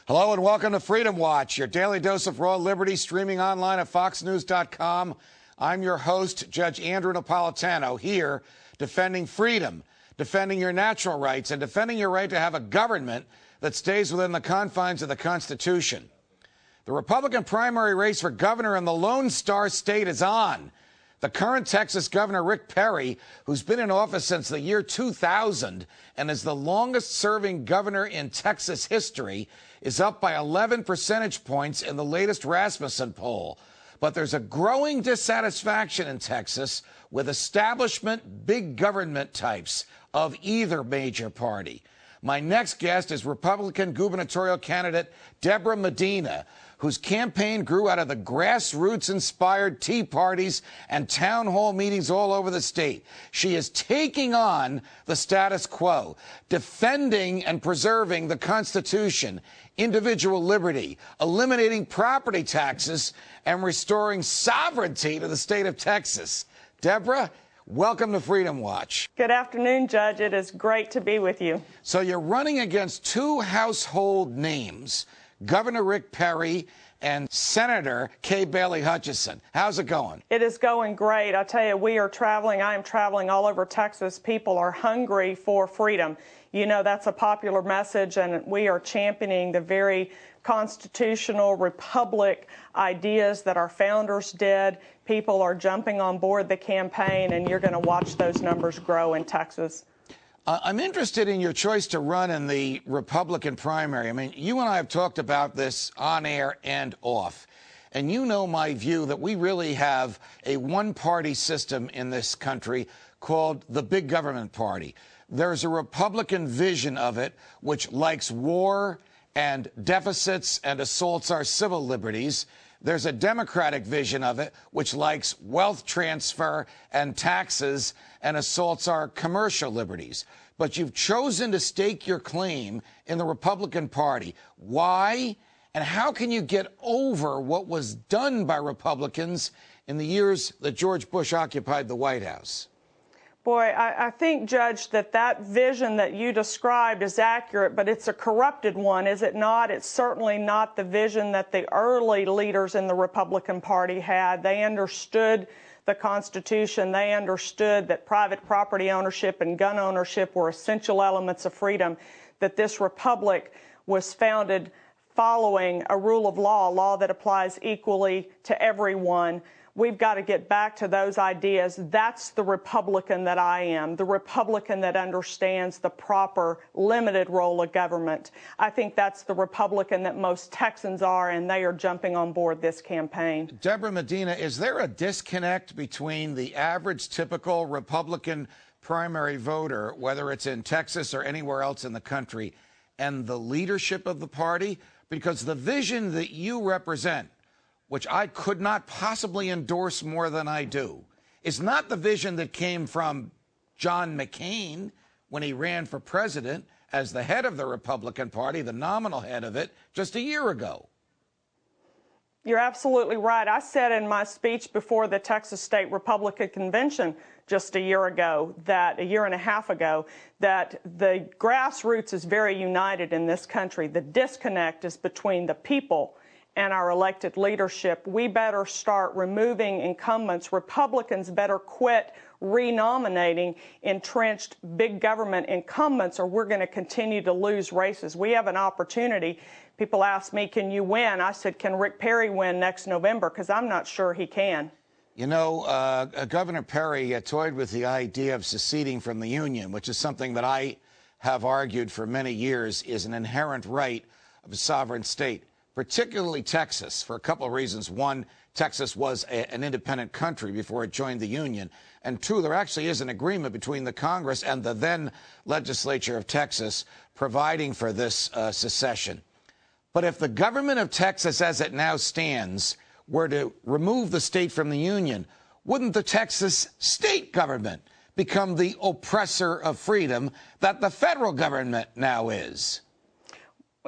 Hello and welcome to Freedom Watch, your daily dose of raw liberty, streaming online at foxnews.com. I'm your host, Judge Andrew Napolitano, here defending freedom, defending your natural rights, and defending your right to have a government that stays within the confines of the Constitution. The Republican primary race for governor in the Lone Star State is on. The current Texas Governor Rick Perry, who's been in office since the year 2000 and is the longest-serving governor in Texas history, is up by 11 percentage points in the latest Rasmussen poll. But there's a growing dissatisfaction in Texas with establishment big government types of either major party. My next guest is Republican gubernatorial candidate Debra Medina, whose campaign grew out of the grassroots-inspired tea parties and town hall meetings all over the state. She is taking on the status quo, defending and preserving the Constitution, individual liberty, eliminating property taxes, and restoring sovereignty to the state of Texas. Debra, welcome to Freedom Watch. Good afternoon, Judge. It is great to be with you. So you're running against two household names, Governor Rick Perry and Senator Kay Bailey Hutchison. How's it going? It is going great. I tell you, we are traveling. I am traveling all over Texas. People are hungry for freedom. You know, that's a popular message, and we are championing the very constitutional republic ideas that our founders did. People are jumping on board the campaign, and you're going to watch those numbers grow in Texas. I'm interested in your choice to run in the Republican primary. I mean, you and I have talked about this on air and off. And you know my view that we really have a one-party system in this country called the big government party. There's a Republican vision of it which likes war and deficits and assaults our civil liberties. There's a Democratic vision of it which likes wealth transfer and taxes and assaults our commercial liberties. But you've chosen to stake your claim in the Republican Party. Why? And how can you get over what was done by Republicans in the years that George Bush occupied the White House? Boy, I think, Judge, that vision that you described is accurate, but it's a corrupted one, is it not? It's certainly not the vision that the early leaders in the Republican Party had. They understood the Constitution. They understood that private property ownership and gun ownership were essential elements of freedom, that this republic was founded following a rule of law, a law that applies equally to everyone. We've got to get back to those ideas. That's the Republican that I am, the Republican that understands the proper limited role of government. I think that's the Republican that most Texans are, and they are jumping on board this campaign. Debra Medina, is there a disconnect between the average typical Republican primary voter, whether it's in Texas or anywhere else in the country, and the leadership of the party? Because the vision that you represent, which I could not possibly endorse more than I do, is not the vision that came from John McCain when he ran for president as the head of the Republican Party, the nominal head of it, just a year ago. You're absolutely right. I said in my speech before the Texas State Republican Convention just a year and a half ago, that the grassroots is very united in this country. The disconnect is between the people and our elected leadership. We better start removing incumbents. Republicans better quit renominating entrenched big government incumbents, or we're going to continue to lose races. We have an opportunity. People ask me, can you win? I said, can Rick Perry win next November? Because I'm not sure he can. You know, Governor Perry toyed with the idea of seceding from the Union, which is something that I have argued for many years is an inherent right of a sovereign state, particularly Texas, for a couple of reasons. One, Texas was an independent country before it joined the Union. And two, there actually is an agreement between the Congress and the then legislature of Texas providing for this secession. But if the government of Texas, as it now stands, were to remove the state from the Union, wouldn't the Texas state government become the oppressor of freedom that the federal government now is?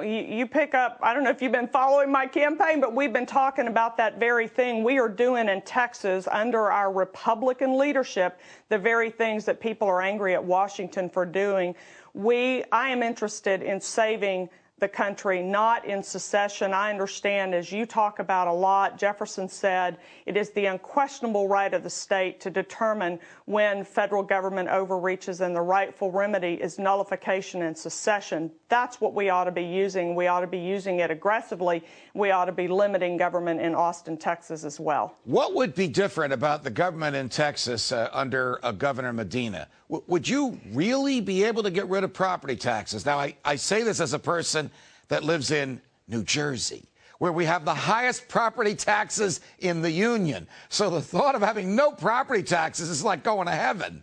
You pick up, I don't know if you've been following my campaign, but we've been talking about that very thing. We are doing in Texas under our Republican leadership the very things that people are angry at Washington for doing. I am interested in saving the country, not in secession. I understand, as you talk about a lot, Jefferson said, it is the unquestionable right of the state to determine when federal government overreaches, and the rightful remedy is nullification and secession. That's what we ought to be using. We ought to be using it aggressively. We ought to be limiting government in Austin, Texas as well. What would be different about the government in Texas under Governor Medina? Would you really be able to get rid of property taxes? Now, I say this as a person that lives in New Jersey, where we have the highest property taxes in the union. So the thought of having no property taxes is like going to heaven.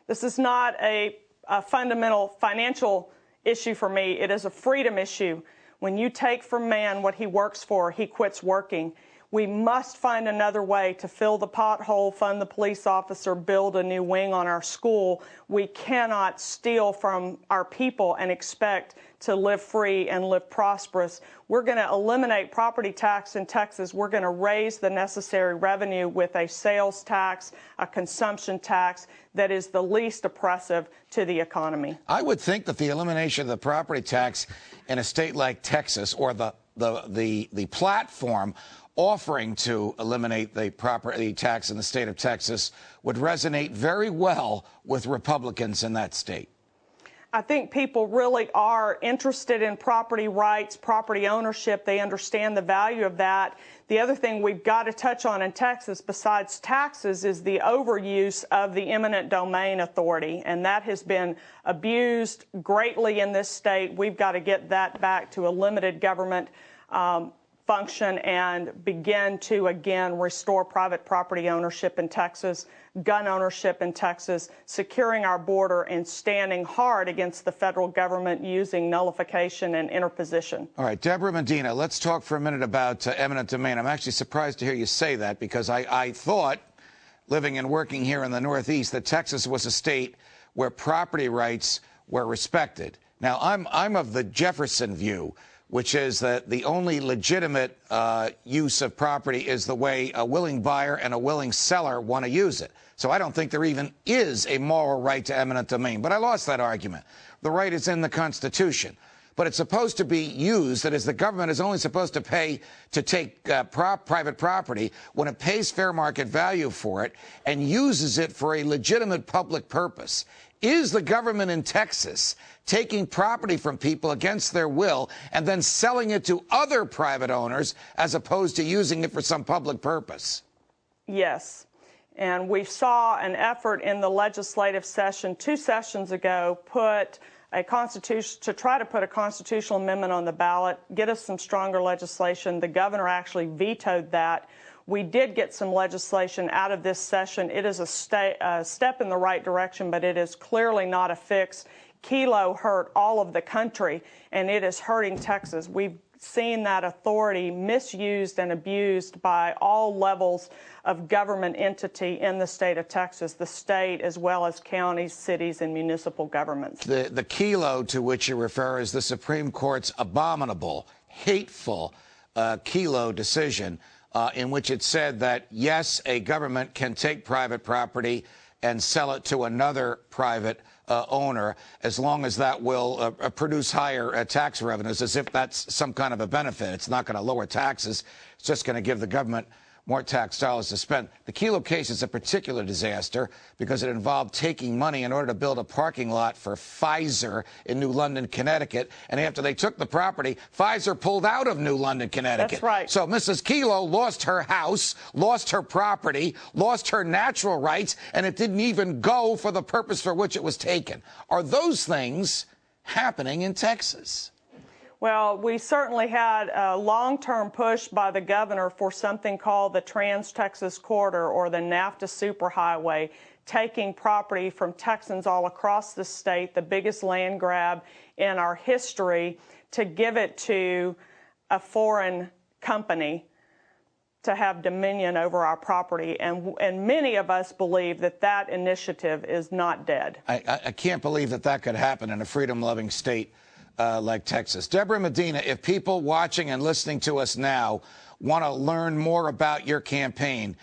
This is not a fundamental financial issue for me. It is a freedom issue. When you take from man what he works for, he quits working. We must find another way to fill the pothole, fund the police officer, build a new wing on our school. We cannot steal from our people and expect to live free and live prosperous. We're going to eliminate property tax in Texas. We're going to raise the necessary revenue with a sales tax, a consumption tax that is the least oppressive to the economy. I would think that the elimination of the property tax in a state like Texas, or the platform offering to eliminate the property tax in the state of Texas, would resonate very well with Republicans in that state. I think people really are interested in property rights, property ownership. They understand the value of that. The other thing we've got to touch on in Texas, besides taxes, is the overuse of the eminent domain authority, and that has been abused greatly in this state. We've got to get that back to a limited government function and begin to, again, restore private property ownership in Texas, gun ownership in Texas, securing our border, and standing hard against the federal government using nullification and interposition. All right, Debra Medina, let's talk for a minute about eminent domain. I'm actually surprised to hear you say that, because I thought, living and working here in the Northeast, that Texas was a state where property rights were respected. Now, I'm of the Jefferson view, which is that the only legitimate use of property is the way a willing buyer and a willing seller want to use it. So I don't think there even is a moral right to eminent domain. But I lost that argument. The right is in the Constitution. But it's supposed to be used, that is, the government is only supposed to pay to take private property when it pays fair market value for it and uses it for a legitimate public purpose. Is the government in Texas taking property from people against their will and then selling it to other private owners as opposed to using it for some public purpose? Yes. And we saw an effort in the legislative session 2 sessions ago to try to put a constitutional amendment on the ballot, get us some stronger legislation. The governor actually vetoed that. We did get some legislation out of this session. It is a step in the right direction, but it is clearly not a fix. Kelo hurt all of the country, and it is hurting Texas. We've seen that authority misused and abused by all levels of government entity in the state of Texas, the state as well as counties, cities, and municipal governments. The Kelo to which you refer is the Supreme Court's abominable, hateful Kelo decision, in which it said that, yes, a government can take private property and sell it to another private owner, as long as that will produce higher tax revenues, as if that's some kind of a benefit. It's not going to lower taxes. It's just going to give the government more tax dollars to spend. The Kelo case is a particular disaster because it involved taking money in order to build a parking lot for Pfizer in New London, Connecticut. And after they took the property, Pfizer pulled out of New London, Connecticut. That's right. So Mrs. Kelo lost her house, lost her property, lost her natural rights, and it didn't even go for the purpose for which it was taken. Are those things happening in Texas? Well, we certainly had a long-term push by the governor for something called the Trans-Texas Corridor, or the NAFTA Superhighway, taking property from Texans all across the state, the biggest land grab in our history, to give it to a foreign company to have dominion over our property. And many of us believe that that initiative is not dead. I can't believe that that could happen in a freedom-loving state like Texas. Debra Medina, if people watching and listening to us now want to learn more about your campaign,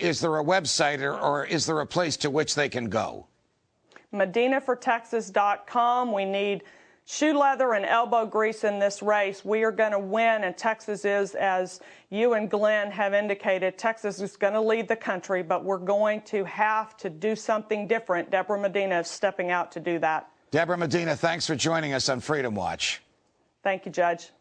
is there a website or is there a place to which they can go? MedinaforTexas.com. We need shoe leather and elbow grease in this race. We are going to win, and Texas is, as you and Glenn have indicated, Texas is going to lead the country, but we're going to have to do something different. Debra Medina is stepping out to do that. Debra Medina, thanks for joining us on Freedom Watch. Thank you, Judge.